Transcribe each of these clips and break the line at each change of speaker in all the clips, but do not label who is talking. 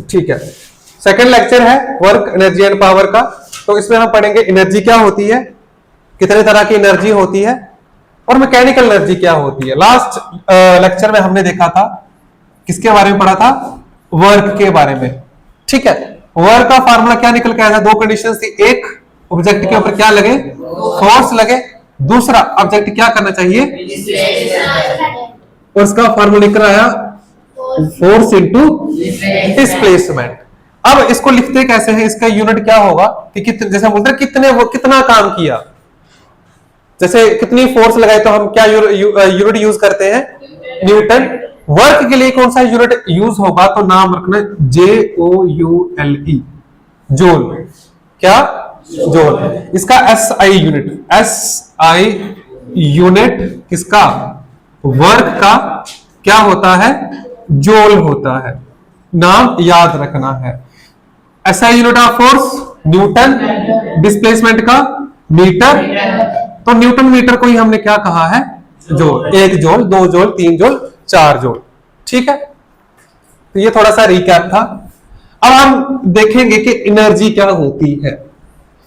ठीक है, second lecture है वर्क, एनर्जी एंड पावर का। तो इसमें हम पढ़ेंगे एनर्जी क्या होती है, कितने तरह की एनर्जी होती है, और मैकेनिकल एनर्जी क्या होती है। लास्ट लेक्चर में हमने देखा था, किसके बारे में पढ़ा था, वर्क के बारे में। ठीक है, वर्क का फार्मूला क्या निकल के आया था, दो कंडीशंस थी, एक ऑब्जेक्ट के ऊपर क्या लगे, फोर्स लगे, दूसरा ऑब्जेक्ट क्या करना चाहिए, और उसका फार्मूला निकल आया फोर्स इनटू डिस्प्लेसमेंट। अब इसको लिखते कैसे हैं, इसका यूनिट क्या होगा कि कितने, जैसे हम बोलते हैं कितने वो कितना काम किया, जैसे कितनी फोर्स लगाई तो हम क्या यूनिट यूज करते हैं, न्यूटन। वर्क के लिए कौन सा यूनिट यूज होगा, तो नाम रखना JOULE, जोल। क्या, जोल। इसका SI यूनिट, SI यूनिट किसका, वर्क का क्या होता है, जोल होता है। नाम याद रखना है। SI unit of force Newton, displacement का मीटर। तो न्यूटन मीटर को ही हमने क्या कहा है, जोल। 1 जोल, 2 जोल, 3 जोल, 4 जोल। ठीक है, तो ये थोड़ा सा रिकैप था। अब हम देखेंगे कि एनर्जी क्या होती है,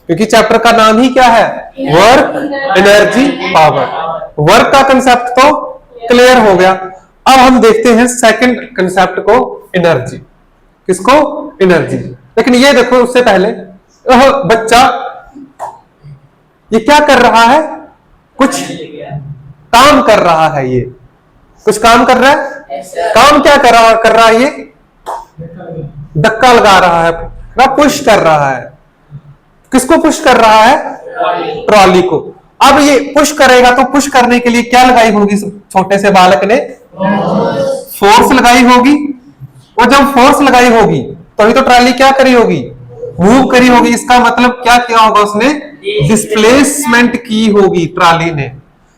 क्योंकि चैप्टर का नाम ही क्या है, वर्क, एनर्जी, पावर। वर्क का कंसेप्ट तो क्लियर हो गया। अब हम देखते हैं सेकंड कंसेप्ट को, एनर्जी। किसको, एनर्जी। लेकिन ये देखो, उससे पहले बच्चा ये क्या कर रहा है, कुछ काम कर रहा है, ये कुछ काम कर रहा है। काम क्या कर रहा है, ये धक्का लगा रहा है, पुश कर रहा है। किसको पुश कर रहा है, ट्रॉली को। अब ये पुश करेगा तो पुश करने के लिए क्या लगाई होगी, छोटे से बालक ने फोर्स लगाई होगी। और जब फोर्स लगाई होगी तभी तो ट्रॉली क्या करी होगी, मूव करी होगी। इसका मतलब क्या किया होगा उसने, डिस्प्लेसमेंट की होगी ट्रॉली ने।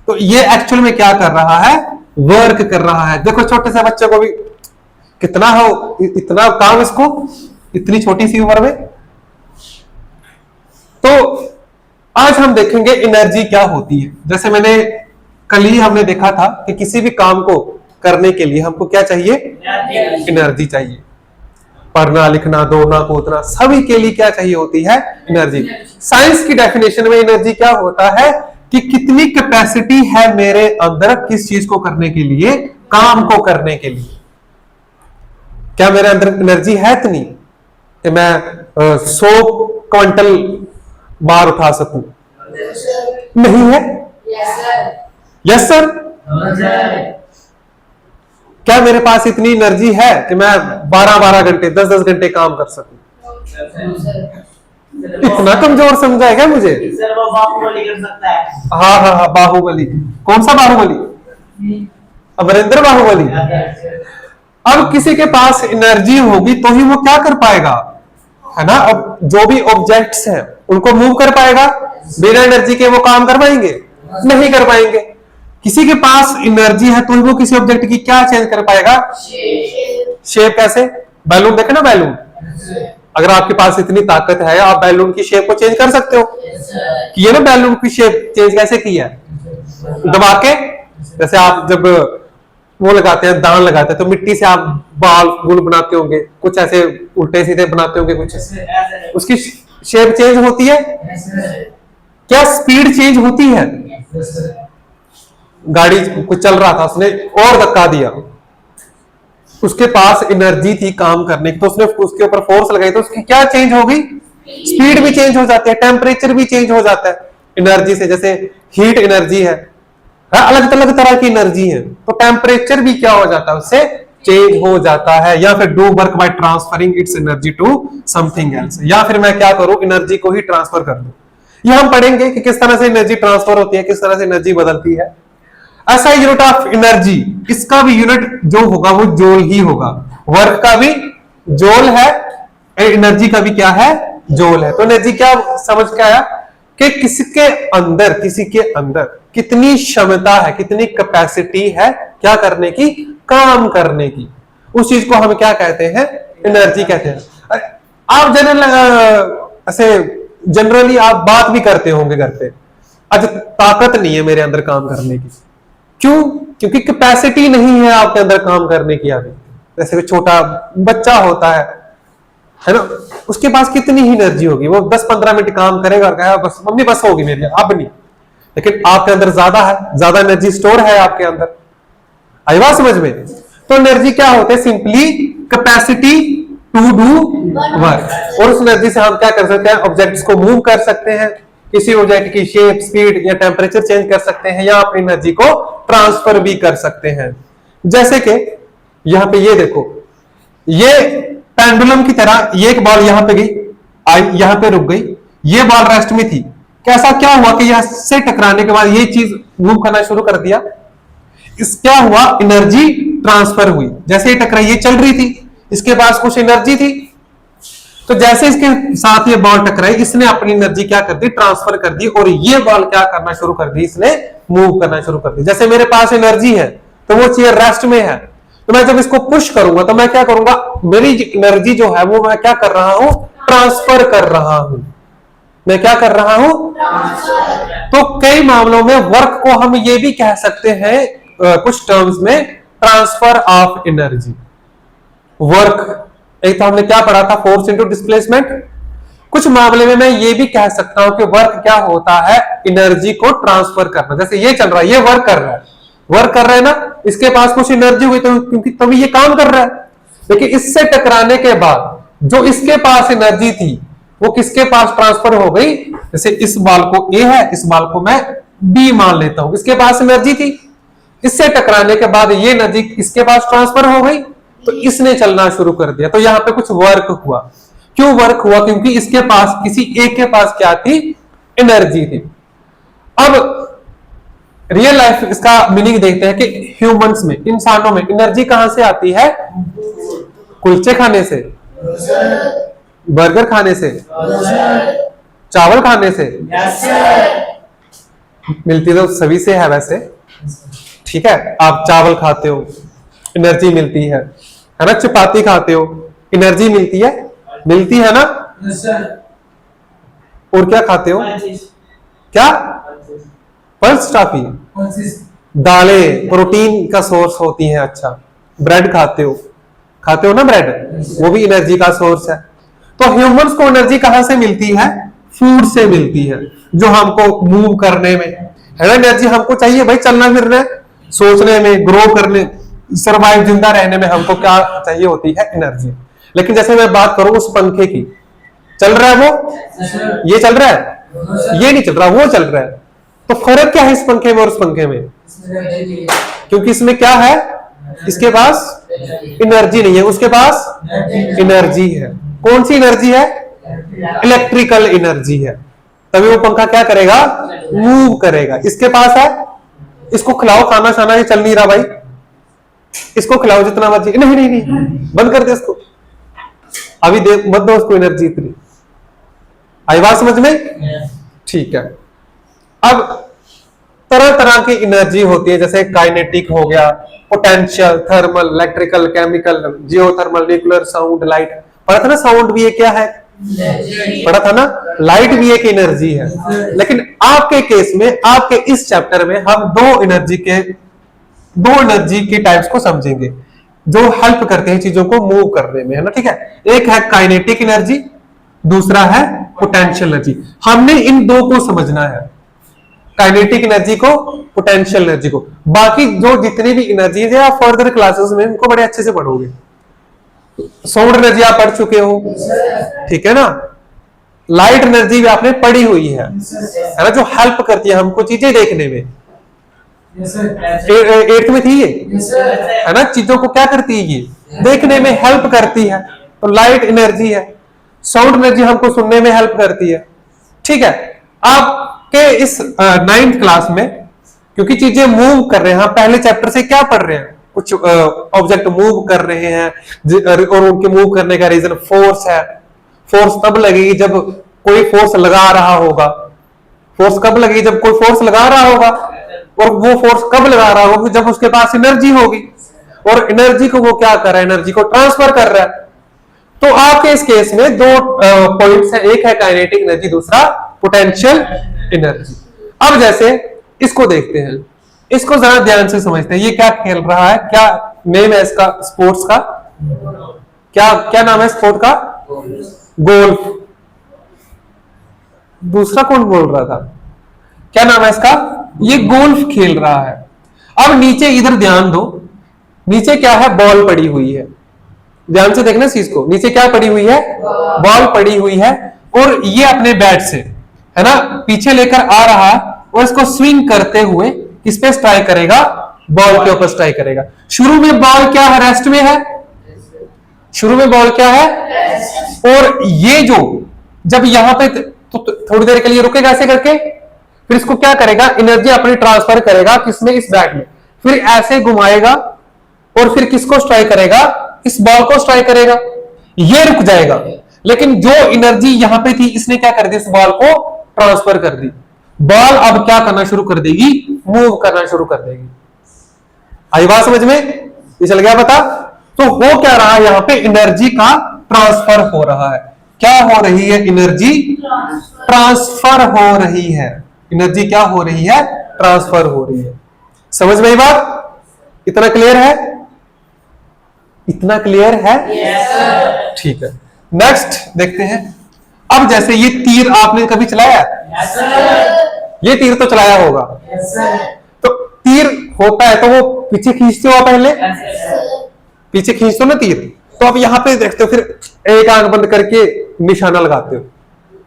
तो ये एक्चुअल में क्या कर रहा है, वर्क कर रहा है। देखो छोटे से बच्चे को भी कितना हो, इतना काम इसको, इतनी छोटी सी उम्र में। तो आज हम देखेंगे एनर्जी क्या होती है। जैसे मैंने कल ही हमने देखा था कि किसी भी काम को करने के लिए हमको क्या चाहिए, एनर्जी चाहिए। पढ़ना, लिखना, दौड़ना, कूदना, सभी के लिए क्या चाहिए होती है, एनर्जी। साइंस की डेफिनेशन में एनर्जी क्या होता है कि कितनी कैपेसिटी है मेरे अंदर किस चीज को करने के लिए, काम को करने के लिए। क्या मेरे अंदर एनर्जी है इतनी कि मैं 100 क्विंटल बार उठा सकूं, नहीं है। Yes sir. क्या मेरे पास इतनी एनर्जी है कि मैं 12-12 घंटे, 10-10 घंटे काम कर सकूं। इतना कमजोर समझा है क्या मुझे?
सर वो बाहुबली कर सकता है।
हाँ, बाहुबली। कौन सा बाहुबली? अमरिंदर बाहुबली। अब किसी के पास एनर्जी होगी तो ही वो क्या कर पाएगा, है ना। अब जो भी ऑब्जेक्ट्स हैं उनको मूव कर पाएगा, बिना एनर्जी के वो काम कर पाएंगे, नहीं कर पाएंगे। किसी के पास एनर्जी है तो ही वो किसी ऑब्जेक्ट की क्या चेंज कर पाएगा, शेप। कैसे, बैलून देखे ना, बैलून। अगर आपके पास इतनी ताकत है, आप बैलून की शेप को चेंज कर सकते हो। किए ना बैलून की शेप चेंज, कैसे किया, दबा के। जैसे आप जब वो लगाते हैं, दान लगाते हैं, तो मिट्टी से आप बाल गुण बनाते होंगे, कुछ ऐसे उल्टे सीधे बनाते होंगे, कुछ उसकी शेप चेंज होती है। क्या स्पीड चेंज होती है? गाड़ी कुछ चल रहा था, उसने और धक्का दिया, उसके पास एनर्जी थी काम करने की, तो उसने उसके ऊपर फोर्स लगाई, तो उसकी क्या चेंज होगी, स्पीड भी चेंज हो जाती है, टेम्परेचर भी चेंज हो जाता है एनर्जी से। जैसे हीट एनर्जी है, अलग अलग तरह की एनर्जी है, तो टेम्परेचर भी क्या हो जाता है, उससे चेंज हो जाता है। या फिर do work by transferring its energy to something else, या फिर मैं क्या करूं, एनर्जी को ही ट्रांसफर कर दूं। ये हम पढ़ेंगे कि किस तरह से एनर्जी ट्रांसफर होती है, किस तरह से एनर्जी बदलती है। ऐसा यूनिट ऑफ एनर्जी, इसका भी यूनिट जो होगा वो जोल ही होगा। वर्क का भी जोल है, एनर्जी का भी क्या है, जोल है। तो एनर्जी क्या समझ के आया कि किसी के अंदर कितनी क्षमता है, कितनी कैपेसिटी है क्या करने की, काम करने की। उस चीज को हम क्या कहते हैं, एनर्जी कहते हैं। आप ऐसे जनरली आप बात भी करते होंगे घर पे, आज ताकत नहीं है मेरे अंदर काम करने की। क्यों? क्योंकि कैपेसिटी नहीं है आपके अंदर काम करने की। अभी जैसे कोई छोटा बच्चा होता है ना, उसके पास कितनी ही एनर्जी होगी, वो 10-15 मिनट काम करेगा और कहेगा बस मम्मी बस होगी मेरे लिए, अब नहीं। लेकिन आपके अंदर ज्यादा है, ज्यादा एनर्जी स्टोर है आपके अंदर। आई बात समझ में? तो एनर्जी क्या होते हैं? Simply capacity to do work. और उस एनर्जी से हम क्या कर सकते हैं? ऑब्जेक्ट्स को मूव कर सकते हैं, किसी ऑब्जेक्ट की शेप, स्पीड या टेम्परेचर चेंज कर सकते हैं, या अपनी एनर्जी को ट्रांसफर भी कर सकते हैं। जैसे कि यहां पे ये देखो, ये पेंडुलम की तरह ये एक बॉल यहां पे गई, यहां पे रुक गई, ये बॉल रेस्ट में थी। कैसा क्या हुआ कि यहां से टकराने के बाद ये चीज मूव करना शुरू कर दिया, इस क्या हुआ? एनर्जी ट्रांसफर हुई। जैसे ये टकराई, ये चल रही थी, इसके पास कुछ एनर्जी थी, तो जैसे इसके साथ ये बॉल टकराई, इसने अपनी एनर्जी क्या कर दी? ट्रांसफर कर दी, और ये बॉल क्या करना शुरू कर दी? इसने मूव करना शुरू कर दी। जैसे मेरे पास एनर्जी है तो वो चेयर रेस्ट में है, तो मैं जब इसको पुश करूंगा तो मैं क्या करूंगा? मेरी एनर्जी जो है वो मैं क्या कर रहा हूं? ट्रांसफर कर रहा हूं। मैं क्या कर रहा हूं? तो कई मामलों में वर्क को हम ये भी कह सकते हैं कुछ टर्म्स में, ट्रांसफर ऑफ एनर्जी। वर्क, एक तो हमने क्या पढ़ा था? Force into displacement. कुछ मामले में मैं ये भी कह सकता हूं कि वर्क क्या होता है? एनर्जी को ट्रांसफर करना। जैसे ये चल रहा है, ये वर्क कर रहा है, वर्क कर रहा है ना, इसके पास कुछ एनर्जी हुई तो क्योंकि तभी ये काम कर रहा है। लेकिन इससे टकराने के बाद जो इसके पास एनर्जी थी वो किसके पास ट्रांसफर हो गई? जैसे इस बॉल को ए है, इस बॉल को मैं बी मान लेता हूं, इसके पास एनर्जी थी, इससे टकराने के बाद ये एनर्जी इसके पास ट्रांसफर हो गई, तो इसने चलना शुरू कर दिया। तो यहां पे कुछ वर्क हुआ। क्यों वर्क हुआ? क्योंकि इसके पास, किसी एक के पास क्या थी? एनर्जी थी। अब रियल लाइफ इसका मीनिंग देखते हैं कि ह्यूमंस में, इंसानों में एनर्जी कहां से आती है? कुलचे खाने से, बर्गर खाने से, चावल खाने से। मिलती तो सभी से है वैसे, ठीक है। आप चावल खाते हो, एनर्जी मिलती है ना। चपाती खाते हो, एनर्जी मिलती है, मिलती है ना। और क्या खाते हो? क्या? पल्स टॉफी, दालें प्रोटीन का सोर्स होती हैं। अच्छा, ब्रेड खाते हो ना, ब्रेड, वो भी एनर्जी का सोर्स है। तो ह्यूमंस को एनर्जी कहां से मिलती है? फूड से मिलती है, जो हमको मूव करने में है ना। एनर्जी हमको चाहिए भाई, चलना फिरने, सोचने में, ग्रो करने, सरवाइव, जिंदा रहने में हमको क्या चाहिए होती है? एनर्जी। लेकिन जैसे मैं बात करूं उस पंखे की, चल रहा है वो, ये चल रहा है, ये नहीं चल रहा, वो चल रहा है। तो फर्क क्या है इस पंखे में और उस पंखे में? क्योंकि इसमें क्या है? इसके पास एनर्जी नहीं है, उसके पास एनर्जी है। कौन सी एनर्जी है? इलेक्ट्रिकल एनर्जी है। तभी वो पंखा क्या करेगा? मूव करेगा। इसके पास है, इसको खिलाओ खाना शाना, ये चल नहीं रहा भाई, इसको खिलाओ जितना मर्जी, नहीं नहीं नहीं, बंद कर दे इसको, अभी दे मत दो उसको एनर्जी इतनी। आई बात समझ में? ठीक है। अब तरह तरह की एनर्जी होती है, जैसे काइनेटिक हो गया, potential, thermal, electrical, chemical, geothermal, nuclear, sound, light. पढ़ा था ना साउंड भी एक क्या है? पढ़ा था ना, लाइट भी एक एनर्जी है। लेकिन आपके केस में, आपके इस चैप्टर में हम दो एनर्जी के टाइप्स को समझेंगे जो हेल्प करते हैं चीजों को मूव करने में, है ना। ठीक है, एक है काइनेटिक एनर्जी, दूसरा है पोटेंशियल एनर्जी। हमने इन दो को समझना है, काइनेटिक एनर्जी को, पोटेंशियल एनर्जी को। बाकी जो जितनी भी एनर्जी है आप फर्दर क्लासेस में इनको बड़े अच्छे से पढ़ोगे। साउंड एनर्जी आप पढ़ चुके हो, ठीक है ना। लाइट एनर्जी भी आपने पढ़ी हुई है ना, जो हेल्प करती है हमको चीजें देखने में। एट्थ में थी ये, है ना। चीजों को क्या करती है? ये देखने में हेल्प करती है, तो लाइट एनर्जी है। साउंड एनर्जी हमको सुनने में हेल्प करती है, ठीक है। आपके इस 9th क्लास में क्योंकि चीजें मूव कर रहे हैं, हम पहले चैप्टर से क्या पढ़ रहे हैं? कुछ ऑब्जेक्ट मूव कर रहे हैं और उनके मूव करने का रीजन फोर्स है। फोर्स तब लगेगी जब कोई फोर्स लगा रहा होगा। फोर्स कब लगेगी? जब कोई फोर्स लगा रहा होगा। और वो फोर्स कब लगा रहा होगा? जब उसके पास एनर्जी होगी, और एनर्जी को वो क्या कर रहा है? एनर्जी को ट्रांसफर कर रहा है। तो आपके इस केस में दो पॉइंट्स है, एक है काइनेटिक एनर्जी, दूसरा पोटेंशियल एनर्जी। अब जैसे इसको देखते हैं, इसको जरा ध्यान से समझते हैं। ये क्या खेल रहा है? क्या नेम है इसका? स्पोर्ट्स का क्या क्या नाम है स्पोर्ट का? गोल्फ। दूसरा कौन बोल रहा था? क्या नाम है इसका? ये गोल्फ खेल रहा है। अब नीचे इधर ध्यान दो, नीचे क्या है? बॉल पड़ी हुई है। ध्यान से देखना इस चीज को, नीचे क्या पड़ी हुई है? बॉल पड़ी हुई है। और ये अपने बैट से, है ना, पीछे लेकर आ रहा है और इसको स्विंग करते हुए किस पे स्ट्राइक करेगा? बॉल के ऊपर स्ट्राइक करेगा। शुरू में बॉल क्या है? रेस्ट में है। शुरू में बॉल क्या है? और ये जो जब यहां पे तो थोड़ी देर के लिए रुकेगा ऐसे करके, फिर इसको क्या करेगा? एनर्जी अपनी ट्रांसफर करेगा किसमें? इस बैट में। फिर ऐसे घुमाएगा और फिर किसको स्ट्राइक करेगा? इस बॉल को स्ट्राइक करेगा। ये रुक जाएगा, लेकिन जो एनर्जी यहां पे थी इसने क्या कर दी? इस बॉल को ट्रांसफर कर दी। बॉल अब क्या करना शुरू कर देगी? मूव करना शुरू कर देगी। आई बात समझ में? ये चल गया पता? तो हो क्या रहा है यहां पे? एनर्जी का ट्रांसफर हो रहा है। क्या हो रही है? एनर्जी ट्रांसफर हो रही है। एनर्जी क्या हो रही है? ट्रांसफर हो रही है। समझ में आई बात? इतना क्लियर है? इतना क्लियर है? ठीक है, नेक्स्ट देखते हैं। अब जैसे ये तीर आपने कभी चलाया? ये तीर तो चलाया होगा। तो तीर होता है तो वो पीछे खींचते हो पहले, पीछे खींचते हो ना तीर। तो आप यहां पे देखते हो, फिर एक आंख बंद करके निशाना लगाते हो।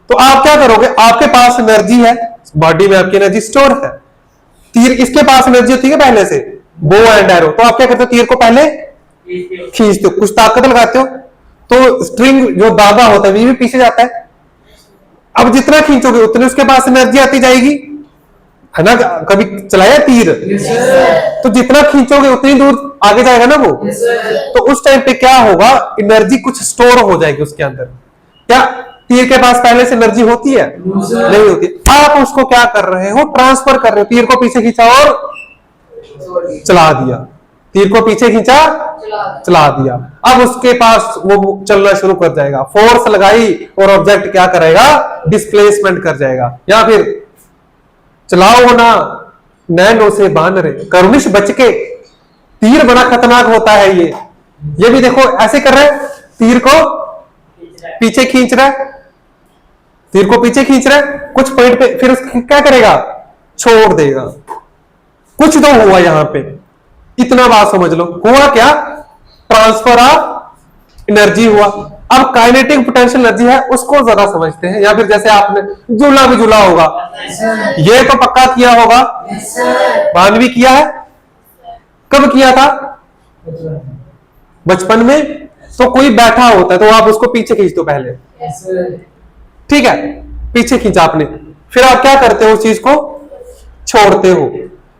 तो आप क्या करोगे? आपके पास एनर्जी है, बॉडी में आपकी एनर्जी स्टोर है। तीर इसके पास एनर्जी होती है पहले से, बो एंड एरो। तो आप क्या करते हो? तीर को पहले खींचते हो, कुछ ताकत लगाते हो, तो स्ट्रिंग जो धागा होता है भी पीछे जाता है। अब जितना खींचोगे उतने उसके पास एनर्जी आती जाएगी, है ना? कभी चलाया तीर? तो जितना खींचोगे उतनी दूर आगे जाएगा ना वो। तो उस टाइम पे क्या होगा? एनर्जी कुछ स्टोर हो जाएगी उसके अंदर। क्या तीर के पास पहले से एनर्जी होती है? नहीं होती। आप उसको क्या कर रहे हो? ट्रांसफर कर रहे हो। तीर को पीछे खींचा और चला दिया, तीर को पीछे खींचा, चला दिया। अब उसके पास वो चलना शुरू कर जाएगा। फोर्स लगाई और ऑब्जेक्ट क्या करेगा? डिस्प्लेसमेंट कर जाएगा। या फिर चलाओ ना नैनो से बांध रहे करुणिश बच के। तीर बड़ा खतरनाक होता है ये भी देखो ऐसे कर रहे हैं, तीर को पीछे खींच रहा है, तीर को पीछे खींच रहा है कुछ पॉइंट पे, फिर उसको क्या करेगा? छोड़ देगा। कुछ तो हुआ यहां पे, इतना बात समझ लो। हुआ क्या? ट्रांसफर ऑफ एनर्जी हुआ। अब काइनेटिक पोटेंशियल एनर्जी है उसको ज्यादा समझते हैं। या फिर जैसे आपने झूला भी झूला होगा, ये तो पक्का किया होगा, मान भी किया है। कब किया था? बचपन में। तो कोई बैठा होता है तो आप उसको पीछे खींच दो पहले, ठीक है? पीछे खींचा आपने, फिर आप क्या करते हो? उस चीज को छोड़ते हो,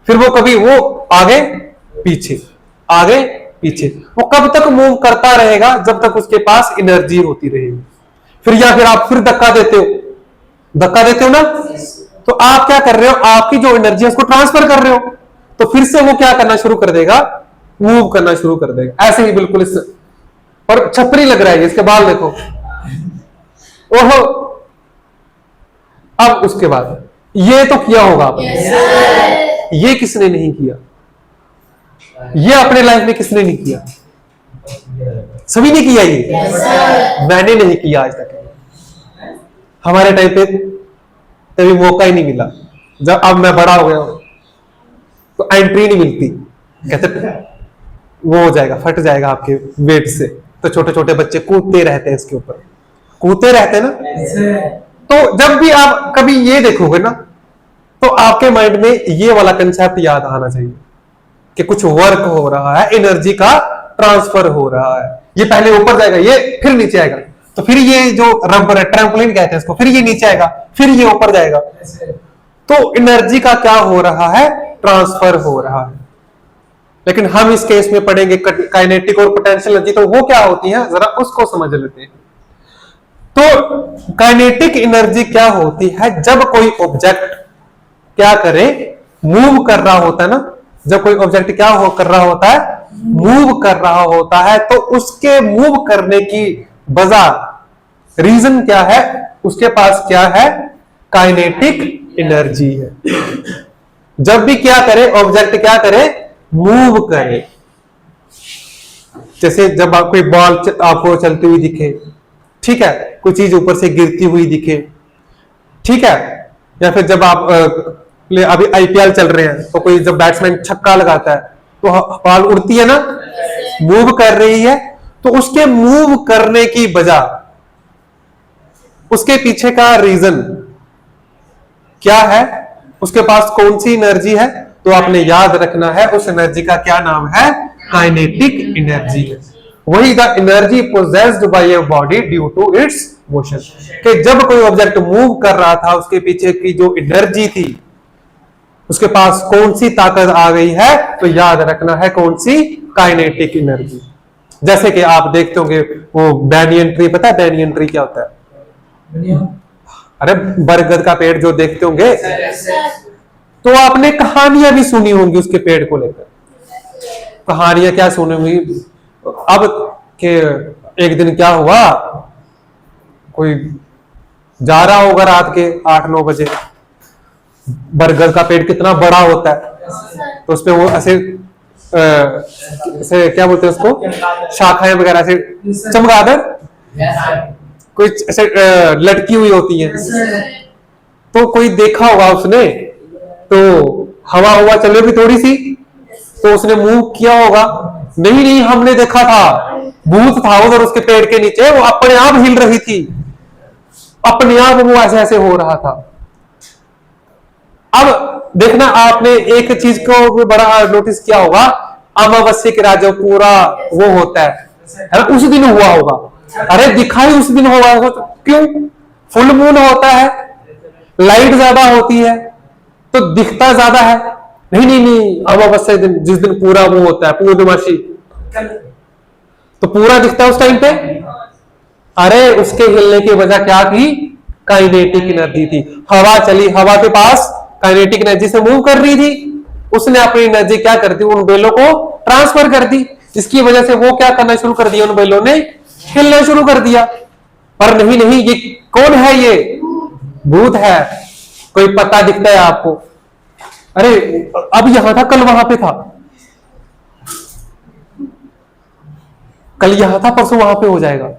फिर वो कभी वो आगे पीछे, आगे पीछे, वो कब तक मूव करता रहेगा? जब तक उसके पास एनर्जी होती रहेगी। फिर या फिर आप फिर धक्का देते हो, धक्का देते हो ना, तो आप क्या कर रहे हो? आपकी जो एनर्जी है उसको ट्रांसफर कर रहे हो, तो फिर से वो क्या करना शुरू कर देगा? मूव करना शुरू कर देगा। ऐसे ही बिल्कुल इस, और छपरी लग रहा है इसके बाल देखो, ओहो। अब उसके बाद ये तो किया होगा आपने, ये किसने नहीं किया? ये अपने लाइफ में किसने नहीं किया? सभी ने किया ये। मैंने नहीं किया आज तक। हमारे टाइम पे कभी मौका ही नहीं मिला। जब अब मैं बड़ा हो गया तो एंट्री नहीं मिलती, कहते वो हो जाएगा, फट जाएगा आपके वेट से। तो छोटे छोटे बच्चे कूदते रहते हैं इसके ऊपर, कूदते रहते हैं ना। तो जब भी आप कभी ये देखोगे ना, तो आपके माइंड में ये वाला कंसेप्ट याद आना चाहिए कि कुछ वर्क हो रहा है, एनर्जी का ट्रांसफर हो रहा है। ये पहले ऊपर जाएगा, ये फिर नीचे आएगा, तो फिर ये जो रबर है, ट्रैम्पोलिन कहते हैं इसको, फिर ये नीचे आएगा, फिर ये ऊपर जाएगा। तो एनर्जी का क्या हो रहा है? ट्रांसफर हो रहा है। लेकिन हम इस केस में पढ़ेंगे काइनेटिक और पोटेंशियल एनर्जी, तो वो क्या होती है जरा उसको समझ लेते हैं। तो काइनेटिक एनर्जी क्या होती है? जब कोई ऑब्जेक्ट क्या करे? मूव कर रहा होता है ना। जब कोई ऑब्जेक्ट क्या कर रहा होता है? मूव कर रहा होता है, तो उसके मूव करने की वजह, रीजन क्या है? उसके पास क्या है? काइनेटिक एनर्जी है। जब भी क्या करे ऑब्जेक्ट, क्या करे? मूव करे। जैसे जब आप कोई बॉल आपको चलती हुई दिखे, ठीक है, कोई चीज ऊपर से गिरती हुई दिखे, ठीक है, या फिर जब आप अभी आईपीएल चल रहे हैं तो कोई जब बैट्समैन छक्का लगाता है तो बॉल उड़ती है ना, मूव कर रही है, तो उसके मूव करने की वजह, उसके पीछे का रीजन क्या है, उसके पास कौन सी एनर्जी है, तो आपने याद रखना है उस एनर्जी का क्या नाम है, काइनेटिक एनर्जी। वही the energy possessed by a body due to its motion, कि जब कोई ऑब्जेक्ट मूव कर रहा था उसके पीछे की जो एनर्जी थी, उसके पास कौन सी ताकत आ गई है, तो याद रखना है कौन सी, काइनेटिक एनर्जी। जैसे कि आप देखते होंगे वो बैनियन ट्री, पता है बैनियन ट्री क्या होता है? अरे बरगद का पेड़ जो देखते होंगे, तो आपने कहानियां भी सुनी होंगी उसके पेड़ को लेकर। कहानियां क्या सुनी होंगी? अब के एक दिन क्या हुआ, कोई जा रहा होगा रात के 8-9 बजे, बरगद का पेड़ कितना बड़ा होता है, तो उसपे वो ऐसे क्या बोलते हैं उसको, शाखाएं वगैरह से चमगादड़ कोई ऐसे लटकी हुई होती है, तो कोई देखा होगा उसने, तो हवा हुआ चले भी थोड़ी सी, तो उसने मूव किया होगा, नहीं हमने देखा था, भूत था उधर उसके पेड़ के नीचे, वो अपने आप हिल रही थी, अपने आप वो ऐसे ऐसे हो रहा था। अब देखना, आपने एक चीज को भी बड़ा नोटिस किया होगा, अमावस्या की रात जो पूरा वो होता है उस दिन हुआ होगा, अरे दिखाई उस दिन होगा, तो क्यों? फुल मून होता है, लाइट ज्यादा होती है, तो दिखता ज्यादा है। नहीं, अमावस्या दिन, जिस दिन पूरा वो होता है पूर्णमासी, तो पूरा दिखता है उस टाइम पे। अरे उसके हिलने की वजह क्या थी, काइनेटिक एनर्जी थी। हवा चली, हवा के पास काइनेटिक एनर्जी से मूव कर रही थी, उसने अपनी एनर्जी क्या कर दी, उन बेलों को ट्रांसफर कर दी, जिसकी वजह से वो क्या करना शुरू कर दिया, उन बेलों ने हिलना शुरू कर दिया। पर नहीं, ये कौन है, ये भूत है, कोई पता दिखता है आपको? अरे अब यहां था, कल वहां पे था, कल यहां था, परसों वहां पे हो जाएगा।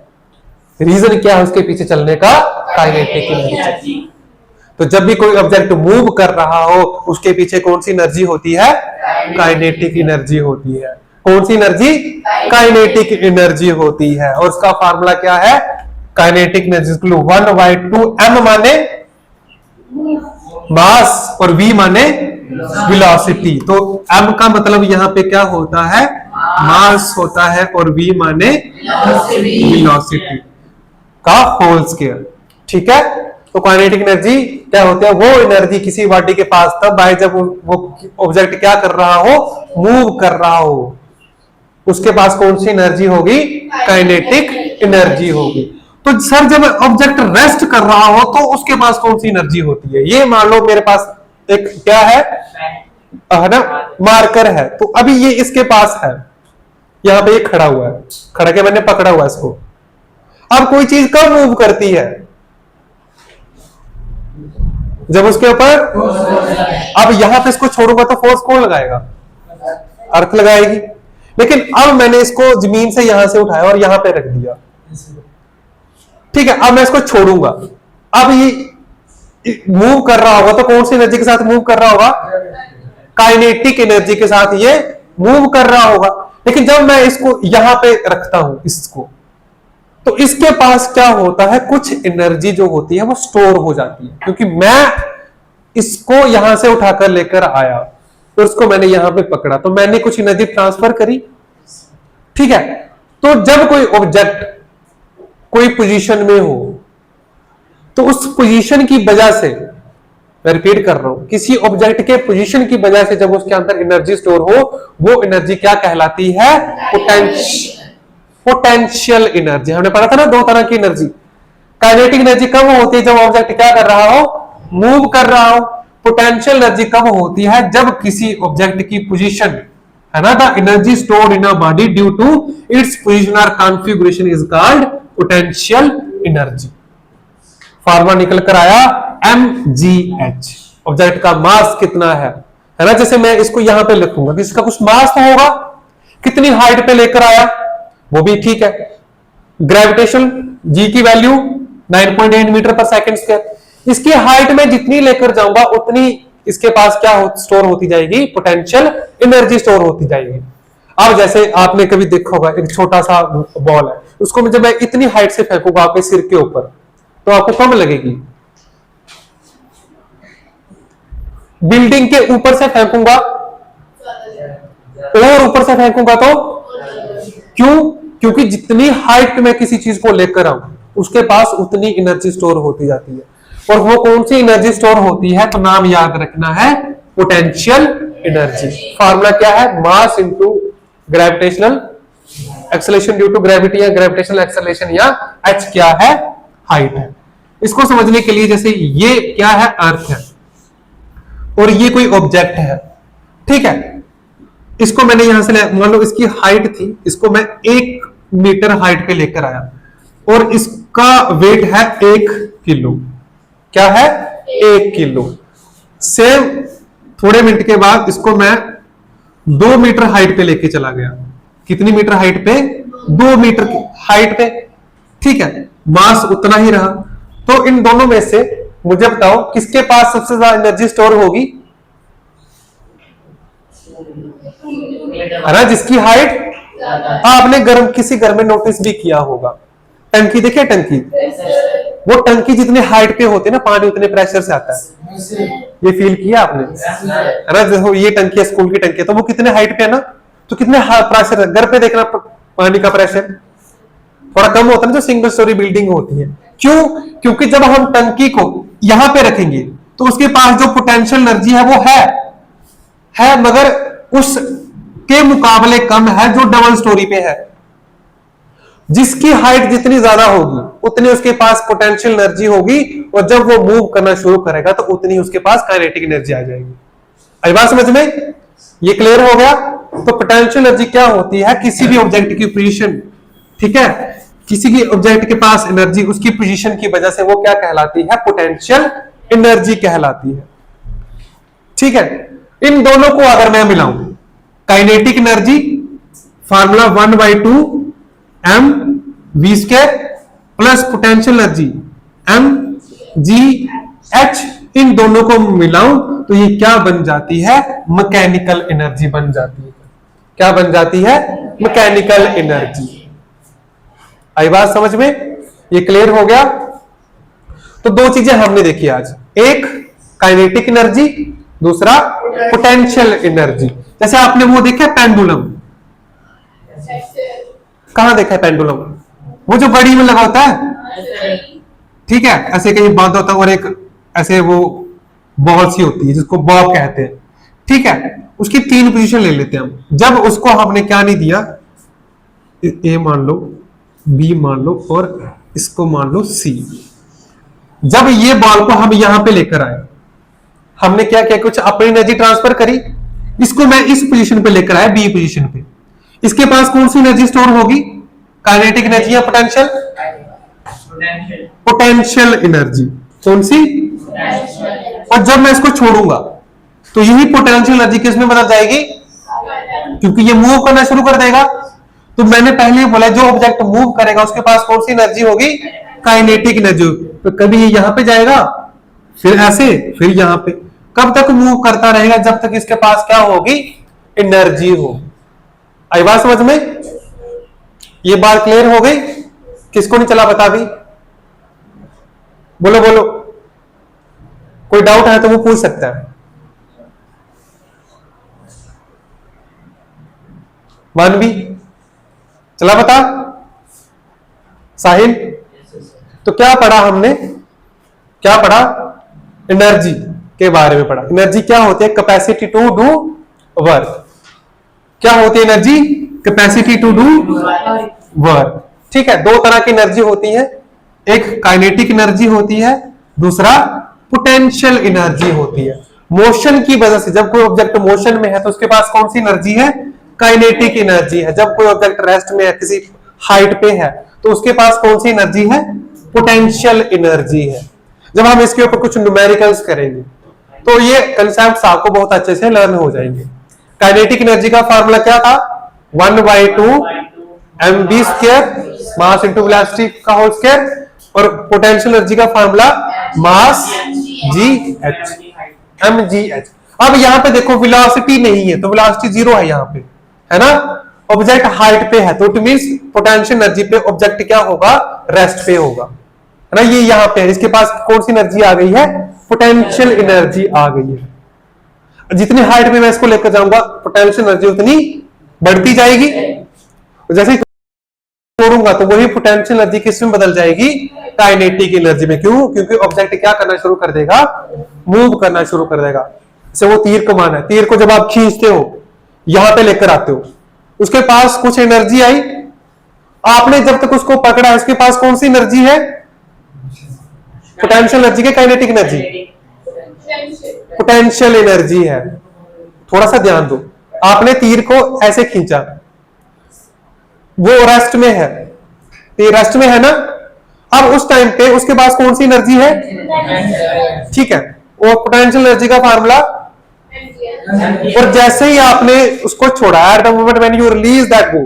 रीजन क्या है उसके पीछे चलने का, काइनेटिक एनर्जी। तो जब भी कोई ऑब्जेक्ट मूव कर रहा हो, उसके पीछे कौन सी एनर्जी होती है, काइनेटिक एनर्जी होती है। कौन सी एनर्जी, काइनेटिक एनर्जी होती है। और उसका फार्मूला क्या है, काइनेटिक एनर्जी 1/2m माने मास और v माने वेलोसिटी। तो m का मतलब यहां पे क्या होता है, मास होता है, और v माने वेलोसिटी का होल स्क्वायर, ठीक है। तो काइनेटिक एनर्जी क्या होती है, वो एनर्जी किसी बॉडी के पास तब आए जब वो ऑब्जेक्ट क्या कर रहा हो, मूव कर रहा हो, उसके पास कौन सी एनर्जी होगी, काइनेटिक एनर्जी होगी। तो सर जब ऑब्जेक्ट रेस्ट कर रहा हो तो उसके पास कौन सी एनर्जी होती है। ये मान लो मेरे पास एक क्या है ना, मार्कर है, तो अभी ये इसके पास है, यहां पे ये खड़ा हुआ है, खड़ा के मैंने पकड़ा हुआ है इसको। अब कोई चीज कब मूव करती है, जब उसके ऊपर, अब यहां पे इसको छोड़ूंगा तो फोर्स कौन लगाएगा, अर्थ लगाएगी। लेकिन अब मैंने इसको जमीन से यहां से उठाया और यहां पे रख दिया, ठीक है। अब मैं इसको छोड़ूंगा, अब ये मूव कर रहा होगा तो कौन सी एनर्जी के साथ मूव कर रहा होगा, काइनेटिक एनर्जी के साथ ये मूव कर रहा होगा। लेकिन जब मैं इसको यहां पे रखता हूं इसको, तो इसके पास क्या होता है, कुछ एनर्जी जो होती है वो स्टोर हो जाती है, क्योंकि मैं इसको यहां से उठाकर लेकर आया, तो उसको मैंने यहां पे पकड़ा, तो मैंने कुछ एनर्जी ट्रांसफर करी, ठीक है। तो जब कोई ऑब्जेक्ट कोई पोजीशन में हो, तो उस पोजीशन की वजह से, मैं रिपीट कर रहा हूं, किसी ऑब्जेक्ट के पोजीशन की वजह से जब उसके अंदर एनर्जी स्टोर हो, वो एनर्जी क्या कहलाती है, पोटेंशियल एनर्जी। हमने पढ़ा था ना, दो तरह की एनर्जी। काइनेटिक एनर्जी कब होती है, जब ऑब्जेक्ट क्या कर रहा हो, मूव कर रहा हो। पोटेंशियल एनर्जी कब होती है, जब किसी ऑब्जेक्ट की पोजीशन है ना, the energy stored in a body due to its position और configuration is called potential energy. Formula निकल कर आया mgh। ऑब्जेक्ट का मास कितना है ना, जैसे मैं इसको यहां पे लिखूंगा, इसका कुछ मास तो होगा, कितनी हाइट पे लेकर आया, वो भी ठीक है। ग्रेविटेशन जी की वैल्यू 9.8 मीटर पर सेकंड स्क्वायर। इसकी हाइट में जितनी लेकर जाऊंगा उतनी इसके पास क्या स्टोर होती जाएगी, पोटेंशियल एनर्जी स्टोर होती जाएगी। अब जैसे आपने कभी देखा होगा एक छोटा सा बॉल है, उसको जब मैं इतनी हाइट से फेंकूंगा आपके सिर के ऊपर तो आपको कम लगेगी। बिल्डिंग के ऊपर से फेंकूंगा और ऊपर से फेंकूंगा तो क्यों? क्योंकि जितनी हाइट में किसी चीज को लेकर आऊं उसके पास उतनी एनर्जी स्टोर होती जाती है। और वो कौन सी एनर्जी स्टोर होती है? तो नाम याद रखना है, पोटेंशियल एनर्जी। फार्मूला क्या है? Mass into gravitational acceleration due to gravity या ग्रेविटेशनल एक्सेलरेशन, या एच क्या है? हाइट है। इसको समझने के लिए जैसे ये क्या है? अर्थ है और ये कोई ऑब्जेक्ट है, ठीक है। इसको मैंने यहां से मान लो इसकी हाइट थी, इसको मैं 1 मीटर हाइट पे लेकर आया और इसका वेट है 1 किलो। क्या है? 1 किलो। सेम थोड़े मिनट के बाद इसको मैं 2 मीटर हाइट पे लेके चला गया। कितनी मीटर हाइट पे? 2 मीटर की हाइट पे, ठीक है। मास उतना ही रहा। तो इन दोनों में से मुझे बताओ किसके पास सबसे ज्यादा एनर्जी स्टोर होगी? है ना, जिसकी हाइट आपने किसी घर में नोटिस भी किया होगा। टंकी देखिए, टंकी, वो टंकी जितने हाइट पे होती है ना, पानी उतने प्रेशर से आता है। ये फील किया आपने? है ना, देखो ये टंकी है, स्कूल की टंकी है, तो वो कितने हाइट पे है ना, तो कितने प्रेशर है। घर पे देखना पानी का प्रेशर थोड़ा कम होता है ना, जो सिंगल स्टोरी बिल्डिंग होती है। क्यों? क्योंकि जब हम टंकी को यहां पे रखेंगे तो उसके पास जो पोटेंशियल एनर्जी है वो है मगर उस के मुकाबले कम है जो डबल स्टोरी पे है। जिसकी हाइट जितनी ज्यादा होगी उतनी उसके पास पोटेंशियल एनर्जी होगी, और जब वो मूव करना शुरू करेगा तो उतनी उसके पास काइनेटिक एनर्जी आ जाएगी। आई बात समझ में? ये क्लियर हो गया? तो पोटेंशियल एनर्जी क्या होती है? किसी भी ऑब्जेक्ट की पोजीशन, ठीक है, किसी भी ऑब्जेक्ट के पास एनर्जी उसकी पोजीशन की वजह से वो क्या कहलाती है? पोटेंशियल एनर्जी कहलाती है, ठीक है। इन दोनों को अगर मैं मिलाऊं, kinetic energy formula 1/2 mv² plus potential energy mgh, इन दोनों को मिलाऊं तो ये क्या बन जाती है? मैकेनिकल एनर्जी बन जाती है। क्या बन जाती है? Mechanical energy. आई बात समझ में? ये क्लियर हो गया? तो दो चीजें हमने देखी आज, एक काइनेटिक एनर्जी, दूसरा पोटेंशियल एनर्जी। जैसे आपने वो देखा पेंडुलम, कहां देखा है पेंडुलम? वो जो घड़ी में लगा होता है, ठीक है, ऐसे कहीं बांधा होता है और एक ऐसे वो बॉल सी होती है जिसको बॉब कहते हैं, ठीक है। उसकी 3 पोजीशन ले लेते हैं हम। जब उसको हमने क्या नहीं दिया, ए मान लो, बी मान लो और इसको मान लो सी। जब ये बॉल को हम यहां पे लेकर आए, हमने क्या किया? कुछ अपनी एनर्जी ट्रांसफर करी। इसको मैं इस पोजीशन पे लेकर आया, बी पोजीशन पे। इसके पास कौन सी एनर्जी स्टोर होगी? काइनेटिक एनर्जी या पोटेंशियल? Potential energy. कौन सी? और जब मैं इसको छोड़ूंगा तो यही पोटेंशियल एनर्जी किसमें बदल जाएगी? क्योंकि ये मूव करना शुरू कर देगा। तो मैंने पहले बोला जो ऑब्जेक्ट मूव करेगा उसके पास कौन सी एनर्जी होगी? Kinetic energy. तो कभी ये यहां पे जाएगा, फिर ऐसे, फिर यहां पे। कब तक मूव करता रहेगा? जब तक इसके पास क्या होगी? एनर्जी हो। आई बात समझ में? ये बात क्लियर हो गई? किसको नहीं चला बता भी? बोलो बोलो, कोई डाउट है तो वो पूछ सकता है। मानवी चला बता। साहिल, तो क्या पढ़ा हमने? क्या पढ़ा? एनर्जी के बारे में पढ़ा। एनर्जी क्या होती है? Capacity to do work. क्या होती है energy? Capacity to do work, ठीक है। 2 तरह की एनर्जी होती है, एक काइनेटिक एनर्जी होती है, दूसरा पोटेंशियल एनर्जी होती है। मोशन की वजह से, जब कोई ऑब्जेक्ट मोशन में है तो उसके पास कौन सी एनर्जी है? काइनेटिक एनर्जी है। जब कोई ऑब्जेक्ट रेस्ट में है, किसी हाइट पे है, तो उसके पास कौन सी एनर्जी है? पोटेंशियल एनर्जी है। जब हम इसके ऊपर कुछ न्यूमेरिकल्स करेंगे तो ये कंसेप्ट आपको बहुत अच्छे से लर्न हो जाएंगे। काइनेटिक एनर्जी का फार्मूला क्या था? 1/2 M B square mass into velocity का होल स्क्वायर, और पोटेंशियल एनर्जी का formula mass G H, M G H. अब यहाँ पे देखो वेलोसिटी नहीं है तो वेलोसिटी जीरो है यहाँ पे, है ना। ऑब्जेक्ट हाइट पे है तो इट मींस पोटेंशियल एनर्जी पे ऑब्जेक्ट क्या होगा, रेस्ट पे होगा, है ना। ये यहाँ पे है, इसके पास कौन सी एनर्जी आ गई है, पोटेंशियल एनर्जी आ गई है। जितनी हाइट पे मैं इसको लेकर जाऊंगा पोटेंशियल एनर्जी उतनी बढ़ती जाएगी, जैसे तोड़ूंगा तो वही पोटेंशियल एनर्जी किस में बदल जाएगी, काइनेटिक एनर्जी में। क्यों, क्योंकि ऑब्जेक्ट क्या करना शुरू कर देगा, मूव करना शुरू कर देगा। जैसे वो तीर कमान है, तीर को जब आप खींचते हो यहां पे लेकर आते हो, उसके पास कुछ एनर्जी आई, आपने जब तक उसको पकड़ा उसके पास कौन सी एनर्जी है, पोटेंशियल एनर्जी के काइनेटिक एनर्जी, पोटेंशियल एनर्जी है। थोड़ा सा ध्यान दो, आपने तीर को ऐसे खींचा, वो रेस्ट में है, तीर रेस्ट में है ना। अब उस टाइम पे उसके पास कौन सी एनर्जी है, ठीक है, वो पोटेंशियल एनर्जी का फार्मूला, और जैसे ही आपने उसको छोड़ा, at the moment when you release that बो,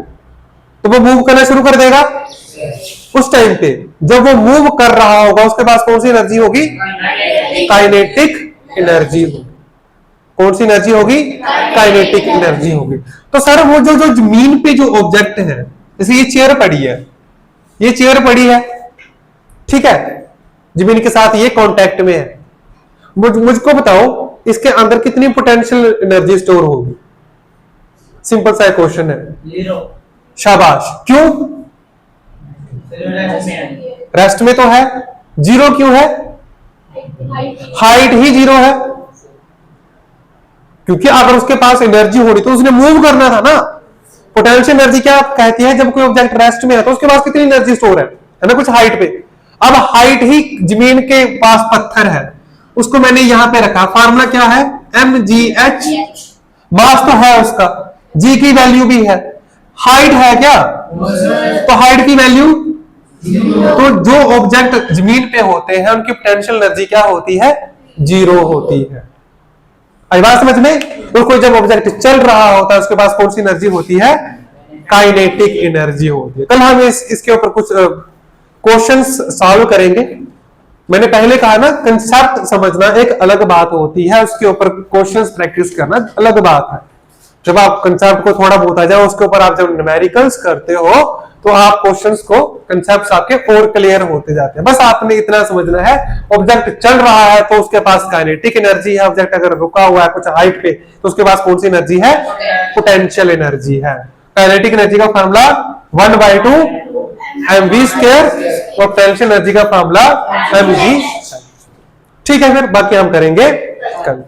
तो वो मूव करना शुरू कर देगा। उस टाइम पे जब वो मूव कर रहा होगा उसके पास कौन सी एनर्जी होगी, काइनेटिक एनर्जी होगी। कौन सी एनर्जी होगी, काइनेटिक एनर्जी होगी। तो सर वो जो जो जमीन पे जो ऑब्जेक्ट है, जैसे ये चेयर पड़ी है, ये चेयर पड़ी है, ठीक है, जमीन के साथ ये कांटेक्ट में है, मुझको बताओ इसके अंदर कितनी पोटेंशियल एनर्जी स्टोर होगी। सिंपल सा क्वेश्चन है,
जीरो।
शाबाश। क्यों, रेस्ट में तो है, जीरो क्यों है, हाइट ही जीरो है, क्योंकि अगर उसके पास एनर्जी होती तो उसने मूव करना था ना। पोटेंशियल एनर्जी क्या कहती है, जब कोई ऑब्जेक्ट रेस्ट में है तो उसके पास कितनी एनर्जी स्टोर है ना, कुछ हाइट पे। अब हाइट ही जमीन के पास पत्थर है, उसको मैंने यहां पे रखा, फार्मूला क्या है, एम जी एच, मास तो है उसका, जी की वैल्यू भी है, हाइट है क्या, तो हाइट की वैल्यू, तो जो ऑब्जेक्ट जमीन पे होते हैं उनकी पोटेंशियल एनर्जी क्या होती है, जीरो होती है। आई बात समझ में। और कोई जब ऑब्जेक्ट चल रहा होता है उसके पास कौन सी एनर्जी होती है, काइनेटिक एनर्जी होती है। कल हम इसके ऊपर कुछ क्वेश्चंस सॉल्व करेंगे। मैंने पहले कहा ना, कंसेप्ट समझना एक अलग बात होती है, उसके ऊपर क्वेश्चंस प्रैक्टिस करना अलग बात है। जब आप कंसेप्ट को थोड़ा बहुत आ जाए, उसके ऊपर आप जब न्यूमेरिकल्स करते हो तो आप क्वेश्चंस को, कंसेप्ट्स आपके और क्लियर होते जाते हैं। बस आपने इतना समझना है, ऑब्जेक्ट चल रहा है तो उसके पास काइनेटिक एनर्जी है, ऑब्जेक्ट अगर रुका हुआ है कुछ हाइट पे तो उसके पास कौन सी एनर्जी है, पोटेंशियल एनर्जी है। काइनेटिक एनर्जी का फार्मूला 1/2 mv स्क्वायर, और पोटेंशियल एनर्जी का फार्मूला mg। ठीक है, फिर बाकी हम करेंगे कल।